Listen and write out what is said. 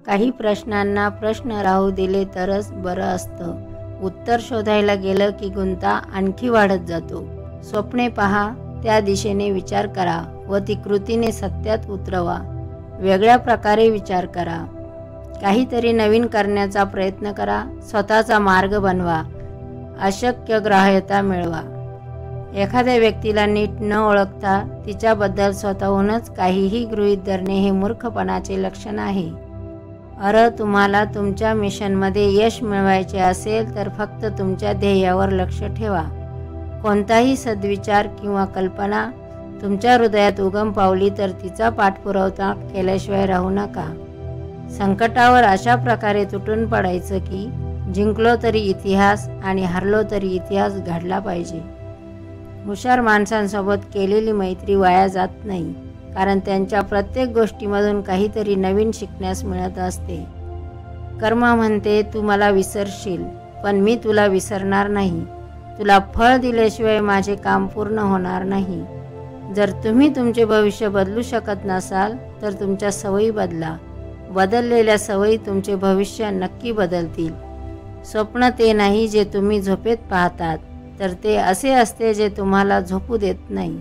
काही प्रश्नांना प्रश्न राहू दिले तरच बरं असतं. उत्तर शोधायला गेलं की गुंता आणखी वाढत जातो. स्वप्ने पहा, त्या दिशेने विचार करा व ती कृतीने सत्यात उतरवा. वेगळ्या प्रकारे विचार करा. काहीतरी नवीन करण्याचा प्रयत्न करा. स्वतःचा मार्ग बनवा. अशक्य ग्राह्यता मिळवा. एखाद्या व्यक्तीला नीट न ओळखता तिच्याबद्दल स्वतःहूनच काहीही गृहीत धरणे हे मूर्खपणाचे लक्षण आहे. तुम्हाला तुमच्या मिशनमध्ये यश मिळवायचे असेल तर फक्त तुमच्या ध्येयावर लक्ष ठेवा. कोणताही सद्विचार किंवा कल्पना तुमच्या हृदयात उगम पावली तर तिचा पाठपुरावा केल्याशिवाय राहू नका. संकटावर अशा प्रकारे तुटून पडायचं की जिंकलो तरी इतिहास आणि हरलो तरी इतिहास घडला पाहिजे. हुशार माणसांसोबत केलेली मैत्री वाया जात नाही, कारण त्यांच्या प्रत्येक गोष्टीमधून काहीतरी नवीन शिकण्यास मिळत असते. कर्म म्हणते, तू मला विसरशील पण मी तुला विसरणार नाही. तुला फळ दिल्याशिवाय माझे काम पूर्ण होणार नाही. जर तुम्ही तुमचे भविष्य बदलू शकत नसाल तर तुमच्या सवयी बदला. बदललेल्या सवयी तुमचे भविष्य नक्की बदलतील. स्वप्न ते नाही जे तुम्ही झोपेत पाहतात, तर ते असे असते जे तुम्हाला झोपू देत नाही.